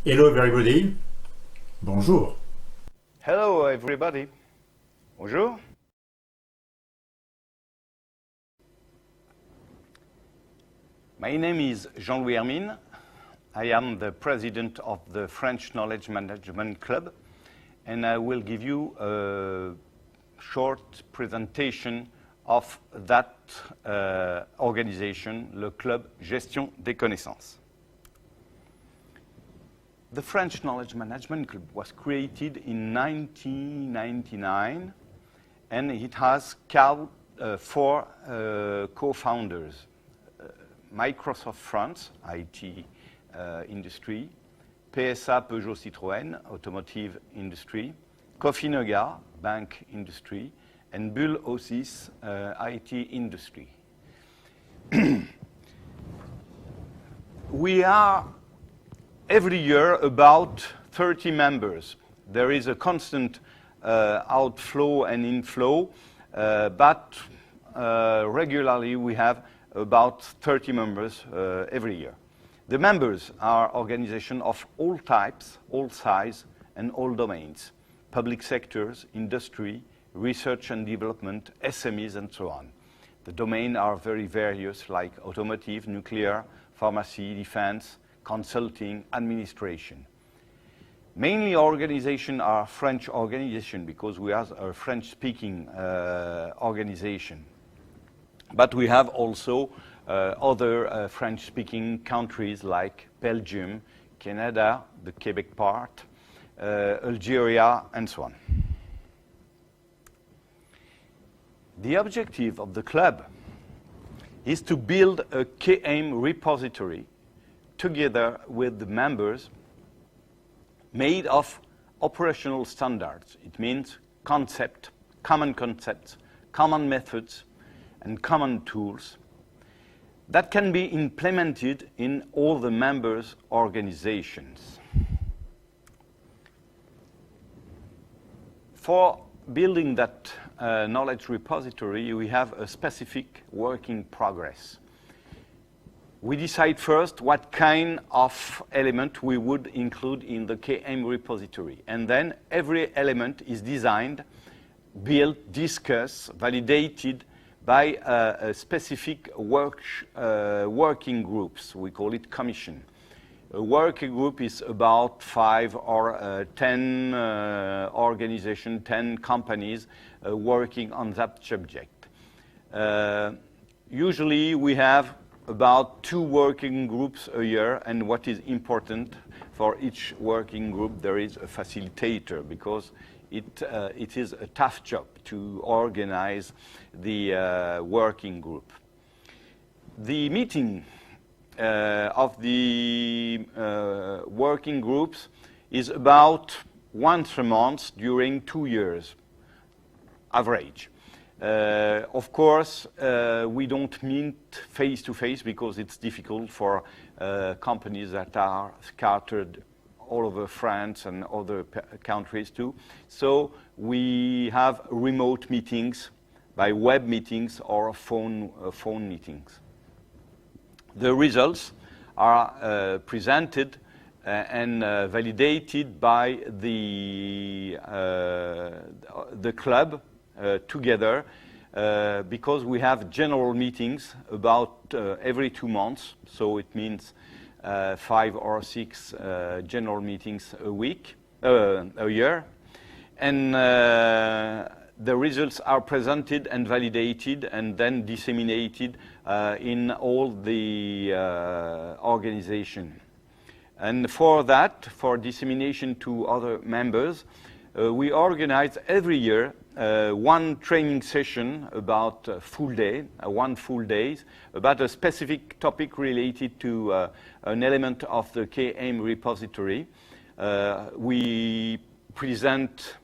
Hello everybody. Bonjour. Hello everybody. Bonjour. My name is Jean-Louis Hermine. I am the president of the French Knowledge Management Club, and I will give you a short presentation of that organization, le Club Gestion des Connaissances. The French Knowledge Management Club was created in 1999, and it has four co-founders. Microsoft France, IT industry, PSA Peugeot Citroën, automotive industry, Cofinega, bank industry, and Bull Osis, IT industry. We are every year about 30 members. There is a constant outflow and inflow, but regularly we have about 30 members every year. The members are organizations of all types, all size, and all domains: public sectors, industry, research and development, SMEs, and so on. The domains are very various, like automotive, nuclear, pharmacy, defense, consulting, administration. Mainly organizations are French organizations because we are a French-speaking organization. But we have also other French-speaking countries like Belgium, Canada, the Quebec part, Algeria, and so on. The objective of the club is to build a KM repository together with the members made of operational standards. It means common concepts, common methods, and common tools that can be implemented in all the members' organizations. For building that knowledge repository, we have a specific work in progress. We decide first what kind of element we would include in the KM repository, and then every element is designed, built, discussed, validated by a specific working groups. We call it commission. A working group is about 5 or 10 organizations, 10 companies working on that subject. Usually we have about 2 working groups a year, and what is important, for each working group there is a facilitator, because it is a tough job to organize the working group. The meeting of the working groups is about once a month during 2 years, average. Of course, we don't meet face-to-face because it's difficult for companies that are scattered all over France and other countries too. So we have remote meetings by web meetings or phone meetings. The results are presented and validated by the club together because we have general meetings about every 2 months. So it means 5 or 6 general meetings a year, and the results are presented and validated and then disseminated in all the organization. And for that, for dissemination to other members, we organize every year one training session about one full day, about a specific topic related to an element of the KM repository. We present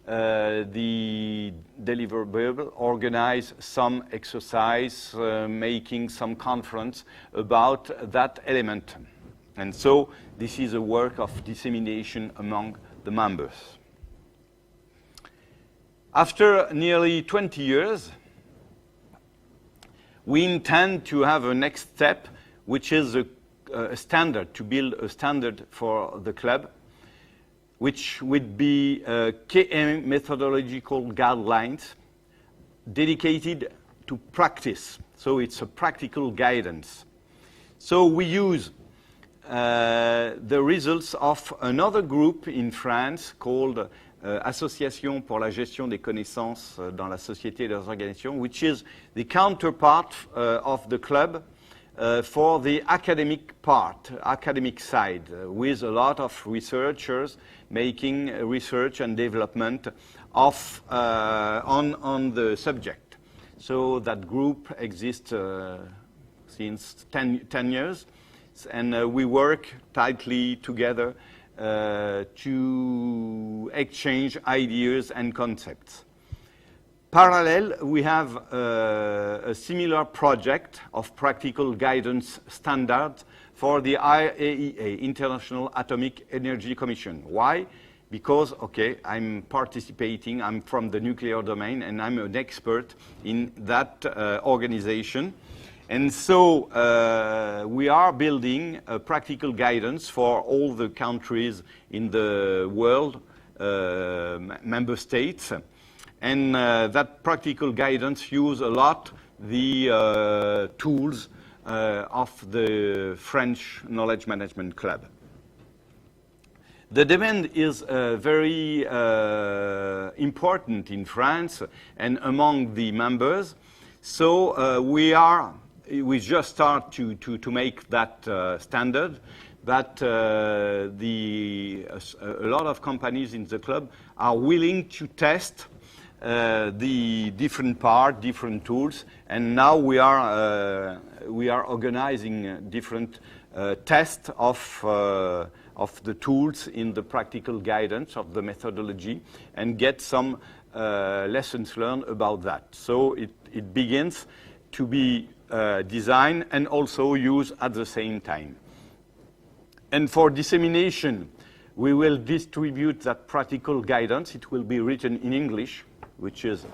the deliverable, organize some exercise, making some conference about that element. And so this is a work of dissemination among the members. After nearly 20 years, we intend to have a next step, which is a a standard, to build a standard for the club, which would be KM methodological guidelines dedicated to practice. So it's a practical guidance. So we use the results of another group in France called Association pour la gestion des connaissances dans la société et des organisations, which is the counterpart of the club for the academic part, academic side, with a lot of researchers making research and development of, on the subject. So that group exists since 10 years, and we work tightly together to exchange ideas and concepts. Parallel, we have a similar project of practical guidance standards for the IAEA, International Atomic Energy Commission. Why? Because, okay, I'm participating, I'm from the nuclear domain, and I'm an expert in that organization. And so we are building a practical guidance for all the countries in the world, member states. And that practical guidance use a lot the tools of the French Knowledge Management Club. The demand is very important in France and among the members. So we just start to make that standard, but a lot of companies in the club are willing to test the different different tools, and now we are organizing different tests of the tools in the practical guidance of the methodology, and get some lessons learned about that. So it begins to be designed and also used at the same time. And for dissemination, we will distribute that practical guidance. It will be written in English, which is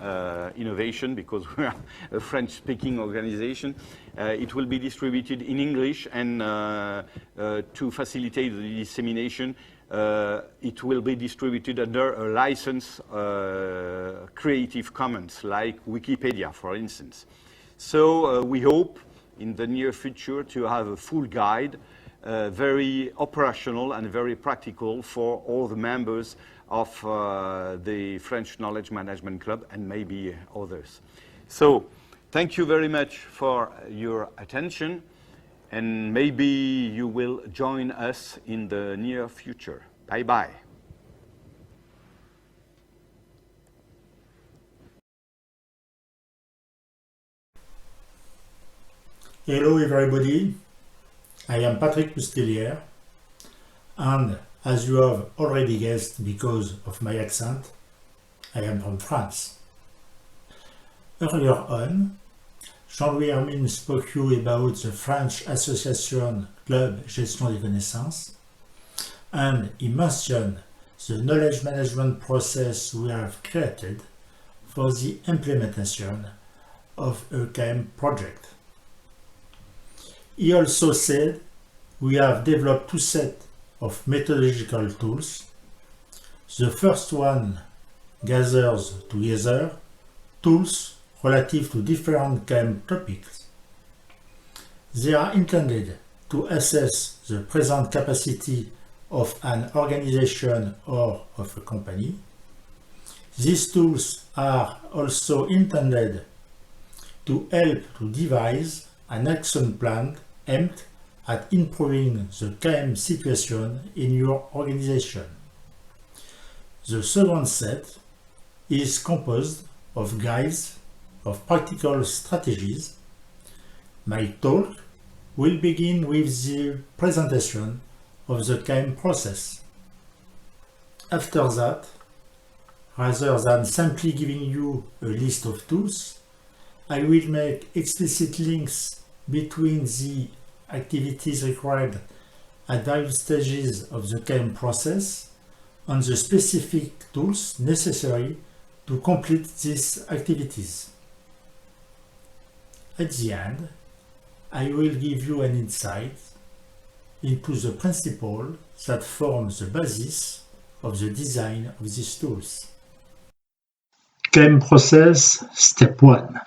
innovation because we are a French-speaking organization. It will be distributed in English, and to facilitate the dissemination, it will be distributed under a license, Creative Commons, like Wikipedia, for instance. So we hope in the near future to have a full guide, very operational and very practical for all the members of the French Knowledge Management Club and maybe others. So thank you very much for your attention, and maybe you will join us in the near future. Bye-bye. Hello everybody, I am Patrick Coustilliere, and as you have already guessed because of my accent, I am from France. Earlier on, Jean-Louis Hermine spoke you about the French Association Club Gestion des Connaissances, and he mentioned the knowledge management process we have created for the implementation of a KM project. He also said we have developed two sets of methodological tools. The first one gathers together tools relative to different KM topics. They are intended to assess the present capacity of an organization or of a company. These tools are also intended to help to devise an action plan aimed at improving the KM situation in your organization. The second set is composed of guides of practical strategies. My talk will begin with the presentation of the KM process. After that, rather than simply giving you a list of tools, I will make explicit links between the activities required at various stages of the KM process and the specific tools necessary to complete these activities. At the end, I will give you an insight into the principle that forms the basis of the design of these tools. KM process step 1.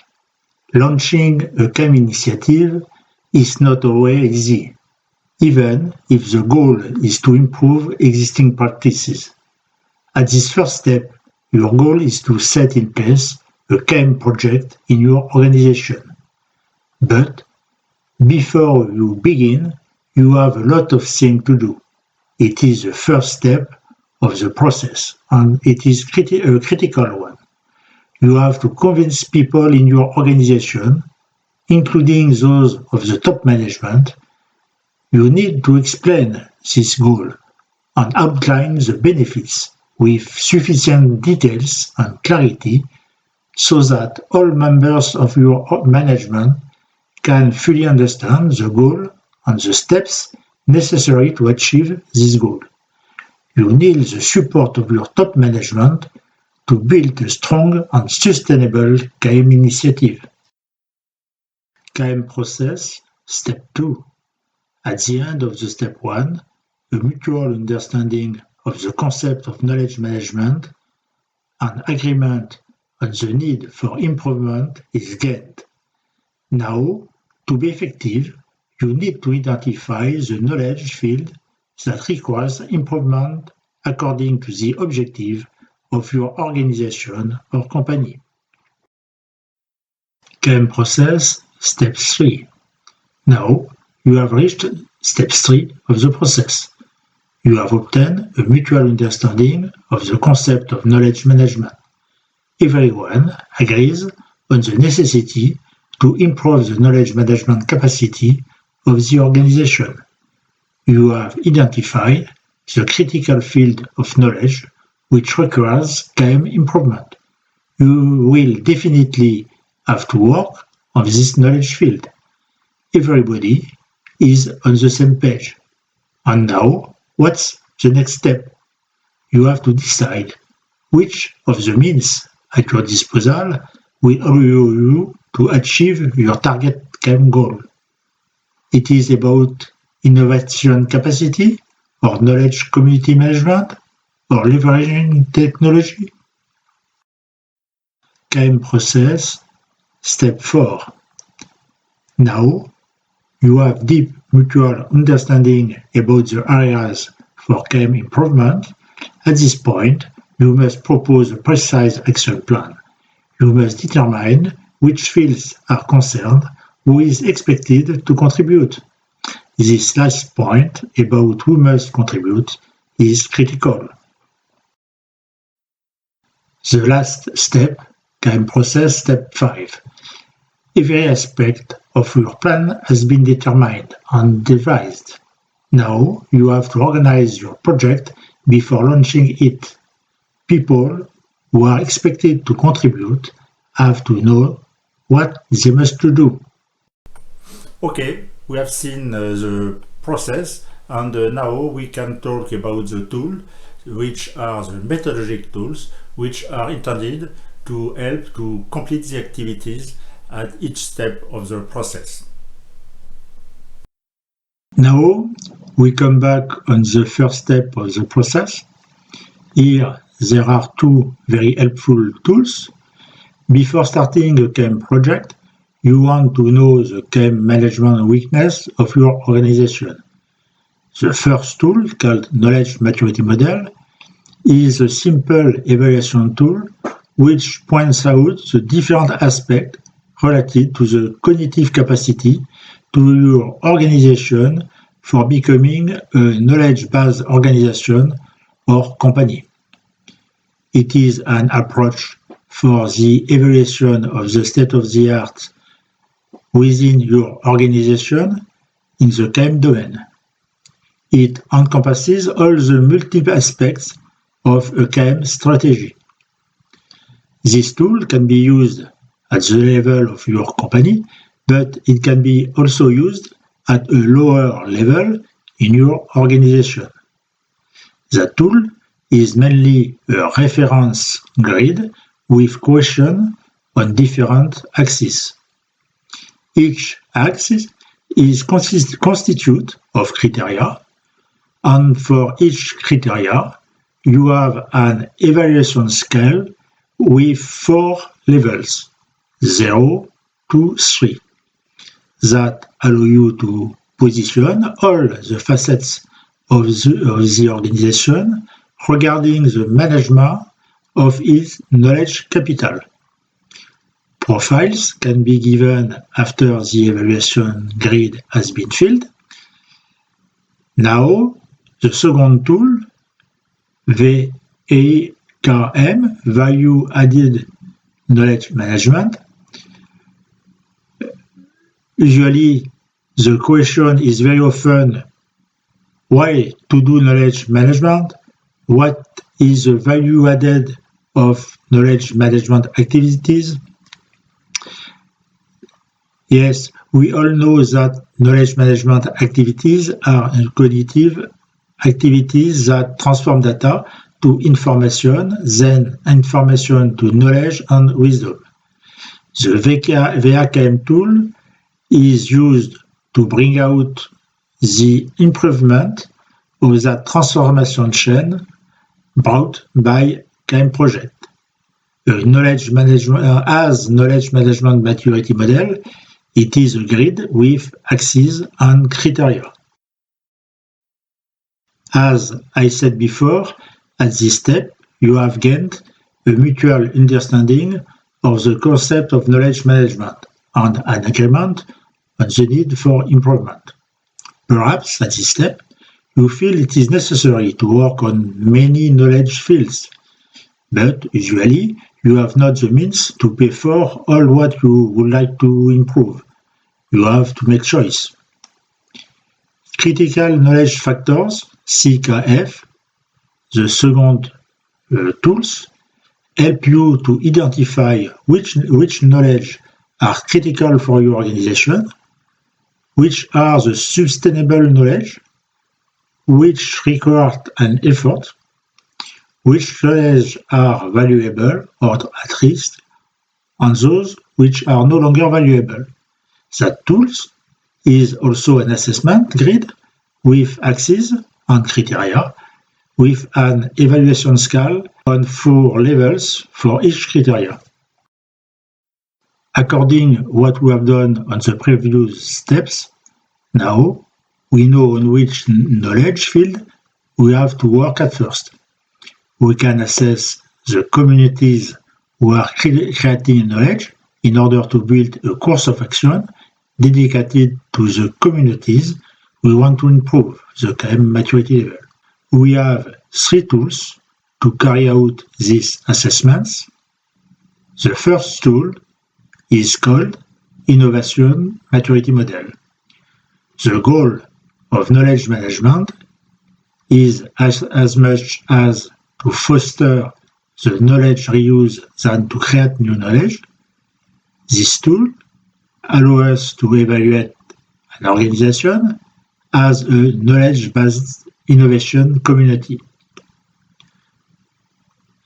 Launching a KM initiative is not always easy, even if the goal is to improve existing practices. At this first step, your goal is to set in place a KM project in your organization. But before you begin, you have a lot of things to do. It is the first step of the process, and it is a critical one. You have to convince people in your organization, including those of the top management. You need to explain this goal and outline the benefits with sufficient details and clarity so that all members of your management can fully understand the goal and the steps necessary to achieve this goal. You need the support of your top management to build a strong and sustainable KM initiative. KM process, step 2. At the end of the step 1, a mutual understanding of the concept of knowledge management and agreement on the need for improvement is gained. Now, to be effective, you need to identify the knowledge field that requires improvement according to the objective of your organization or company. KM process, step 3. Now, you have reached step 3 of the process. You have obtained a mutual understanding of the concept of knowledge management. Everyone agrees on the necessity to improve the knowledge management capacity of the organization. You have identified the critical field of knowledge which requires KM improvement. You will definitely have to work on this knowledge field. Everybody is on the same page. And now, what's the next step? You have to decide which of the means at your disposal will allow you to achieve your target KM goal. It is about innovation capacity, or knowledge community management, or leveraging technology. KM process, step 4. Now, you have deep mutual understanding about the areas for KM improvement. At this point, you must propose a precise action plan. You must determine which fields are concerned, who is expected to contribute. This last point about who must contribute is critical. The last step, KM process, step 5. Every aspect of your plan has been determined and devised. Now you have to organize your project before launching it. People who are expected to contribute have to know what they must do. Okay, we have seen the process, and now we can talk about the tools, which are the methodological tools, which are intended to help to complete the activities at each step of the process. Now we come back on the first step of the process. Here there are two very helpful tools. Before starting a KM project, you want to know the KM management weakness of your organization. The first tool, called Knowledge Maturity Model, is a simple evaluation tool which points out the different aspects related to the cognitive capacity to your organization for becoming a knowledge-based organization or company. It is an approach for the evaluation of the state-of-the-art within your organization in the KM domain. It encompasses all the multiple aspects of a KM strategy. This tool can be used at the level of your company, but it can be also used at a lower level in your organization. The tool is mainly a reference grid with questions on different axes. Each axis is constituted of criteria, and for each criteria, you have an evaluation scale with 4 levels, 0 to 3, that allow you to position all the facets of the organization regarding the management of its knowledge capital. Profiles can be given after the evaluation grid has been filled. Now, the second tool, VAKM, Value Added Knowledge Management. Usually, the question is very often, why to do knowledge management? What is the value added of knowledge management activities? Yes, we all know that knowledge management activities are cognitive activities that transform data to information, then information to knowledge and wisdom. The VAKM tool is used to bring out the improvement of that transformation chain brought by KM project. Knowledge management, as knowledge management maturity model, it is a grid with axes and criteria. As I said before, at this step, you have gained a mutual understanding of the concept of knowledge management and an agreement on the need for improvement. Perhaps at this step, you feel it is necessary to work on many knowledge fields, but usually you have not the means to pay for all what you would like to improve. You have to make choice. Critical knowledge factors, CKF, the second tools, help you to identify which knowledge are critical for your organization, which are the sustainable knowledge, which require an effort, which knowledge are valuable or at risk, and those which are no longer valuable. That tools is also an assessment grid with axes and criteria, with an evaluation scale on 4 levels for each criteria. According what we have done on the previous steps, now we know on which knowledge field we have to work at first. We can assess the communities who are creating knowledge in order to build a course of action dedicated to the communities we want to improve the KM maturity level. We have 3 tools to carry out these assessments. The first tool is called Innovation Maturity Model. The goal of knowledge management is as much as to foster the knowledge reuse than to create new knowledge. This tool allows us to evaluate an organization as a knowledge-based innovation community.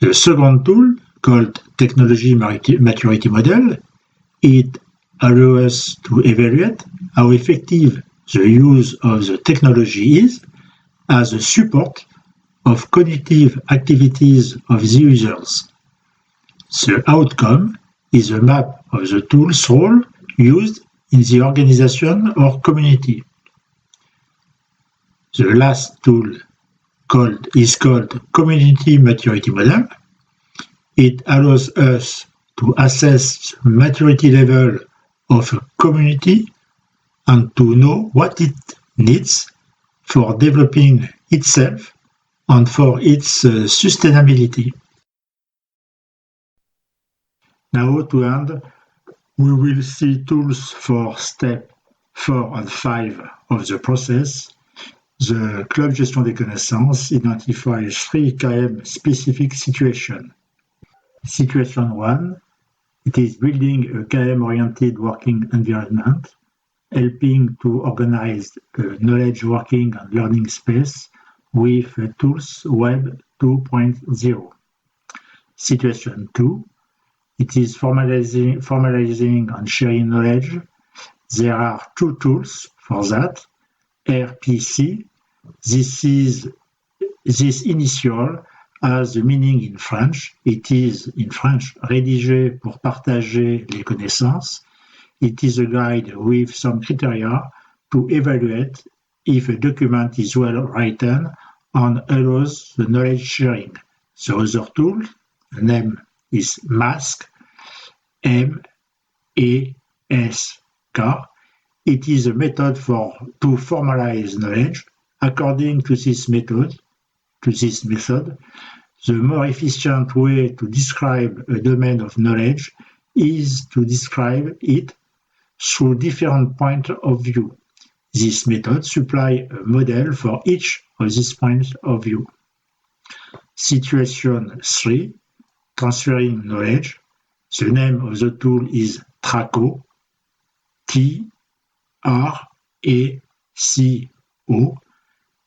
The second tool, called Technology Maturity Model, it allows us to evaluate how effective the use of the technology is as a support of cognitive activities of the users. The outcome is a map of the tool's role used in the organization or community. The last tool is called Community Maturity Model. It allows us to assess the maturity level of a community and to know what it needs for developing itself and for its sustainability. Now to end, we will see tools for step 4 and 5 of the process. The Club Gestion des Connaissances identifies 3 KM specific situations. Situation 1, it is building a KM-oriented working environment, helping to organize a knowledge working and learning space with Tools Web 2.0. Situation 2, it is formalizing and sharing knowledge. There are 2 tools for that. RPC, this initial has a meaning in French. It is, in French, rédiger pour partager les connaissances. It is a guide with some criteria to evaluate if a document is well written and allows the knowledge sharing. The other tool, the name is MASK, M-A-S-K. It is a method to formalize knowledge. According to this method, the more efficient way to describe a domain of knowledge is to describe it through different points of view. This method supplies a model for each of these points of view. Situation 3, transferring knowledge. The name of the tool is TRACO, T-R-A-C-O.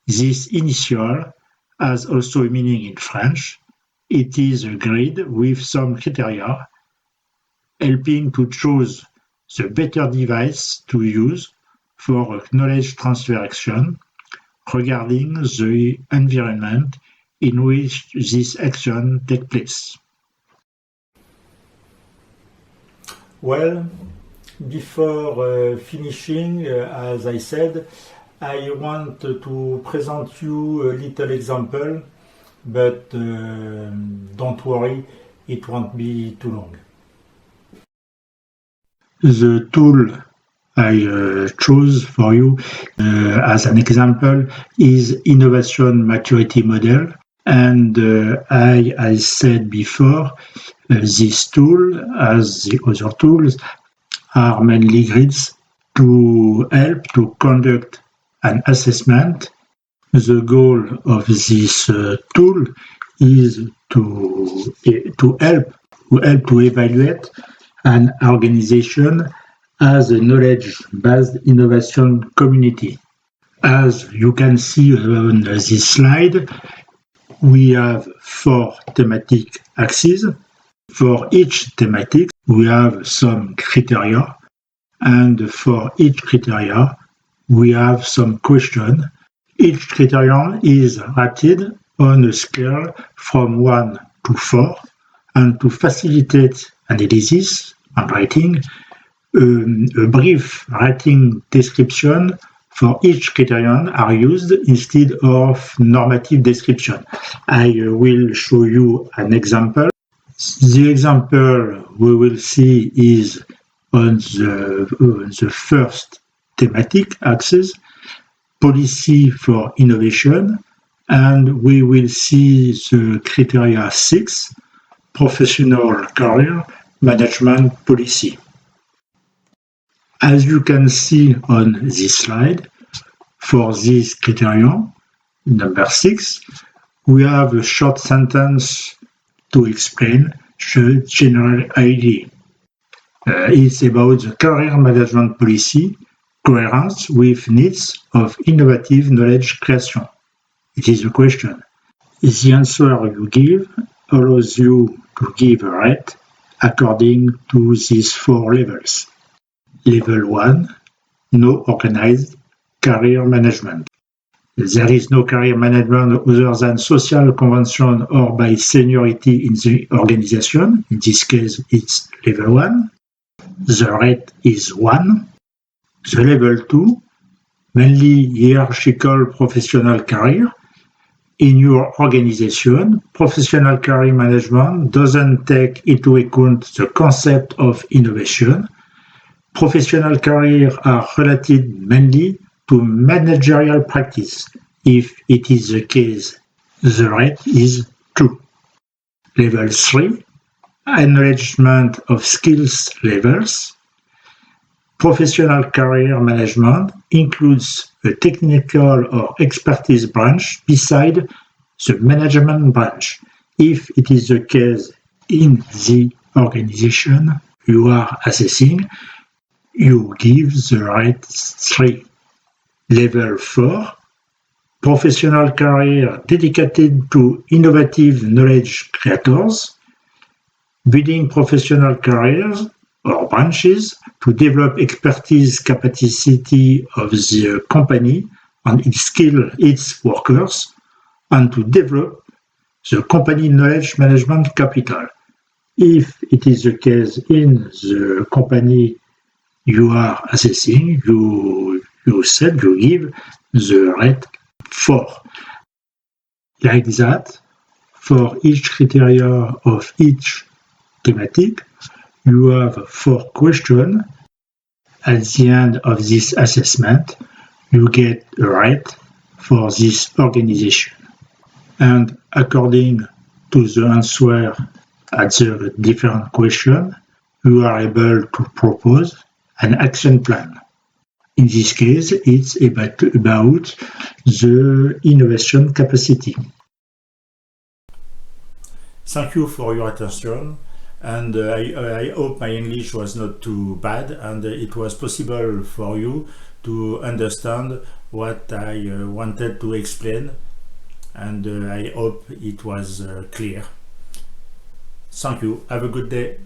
This initial has also a meaning in French. It is a grid with some criteria helping to choose the better device to use for a knowledge transfer action regarding the environment in which this action takes place. Well, before finishing, as I said, I want to present you a little example, but don't worry, it won't be too long. The tool I chose for you as an example is Innovation Maturity Model. And I said before, this tool, as the other tools, are mainly grids to help to conduct an assessment. The goal of this tool is to help to evaluate an organization as a knowledge-based innovation community. As you can see on this slide, we have 4 thematic axes. For each thematic, we have some criteria, and for each criteria, we have some question. Each criterion is rated on a scale from 1 to 4, and to facilitate analysis and writing, a brief writing description for each criterion are used instead of normative description. I will show you an example. The example we will see is on the first thematic axis, policy for innovation, and we will see the criteria 6, professional career management policy. As you can see on this slide, for this criterion, number 6, we have a short sentence to explain the general idea. It's about the career management policy, coherence with needs of innovative knowledge creation. It is a question. The answer you give allows you to give a rate according to these 4 levels. Level 1, no organized career management. There is no career management other than social convention or by seniority in the organization. In this case, it's level 1. The rate is 1. The level 2, mainly hierarchical professional career. In your organization, professional career management doesn't take into account the concept of innovation. Professional careers are related mainly to managerial practice. If it is the case, the rate is 2. Level 3, acknowledgement of skills levels. Professional career management includes a technical or expertise branch beside the management branch. If it is the case in the organization you are assessing, you give the rate 3. Level 4, professional career dedicated to innovative knowledge creators. Building professional careers or branches to develop expertise capacity of the company and its skill its workers, and to develop the company knowledge management capital. If it is the case in the company you are assessing, you give the rate 4. Like that, for each criteria of each thematic, you have 4 questions. At the end of this assessment, you get a rate for this organization. And according to the answer at the different questions, you are able to propose an action plan. In this case, it's about the innovation capacity. Thank you for your attention, and I hope my English was not too bad and it was possible for you to understand what I wanted to explain, and I hope it was clear. Thank you. Have a good day.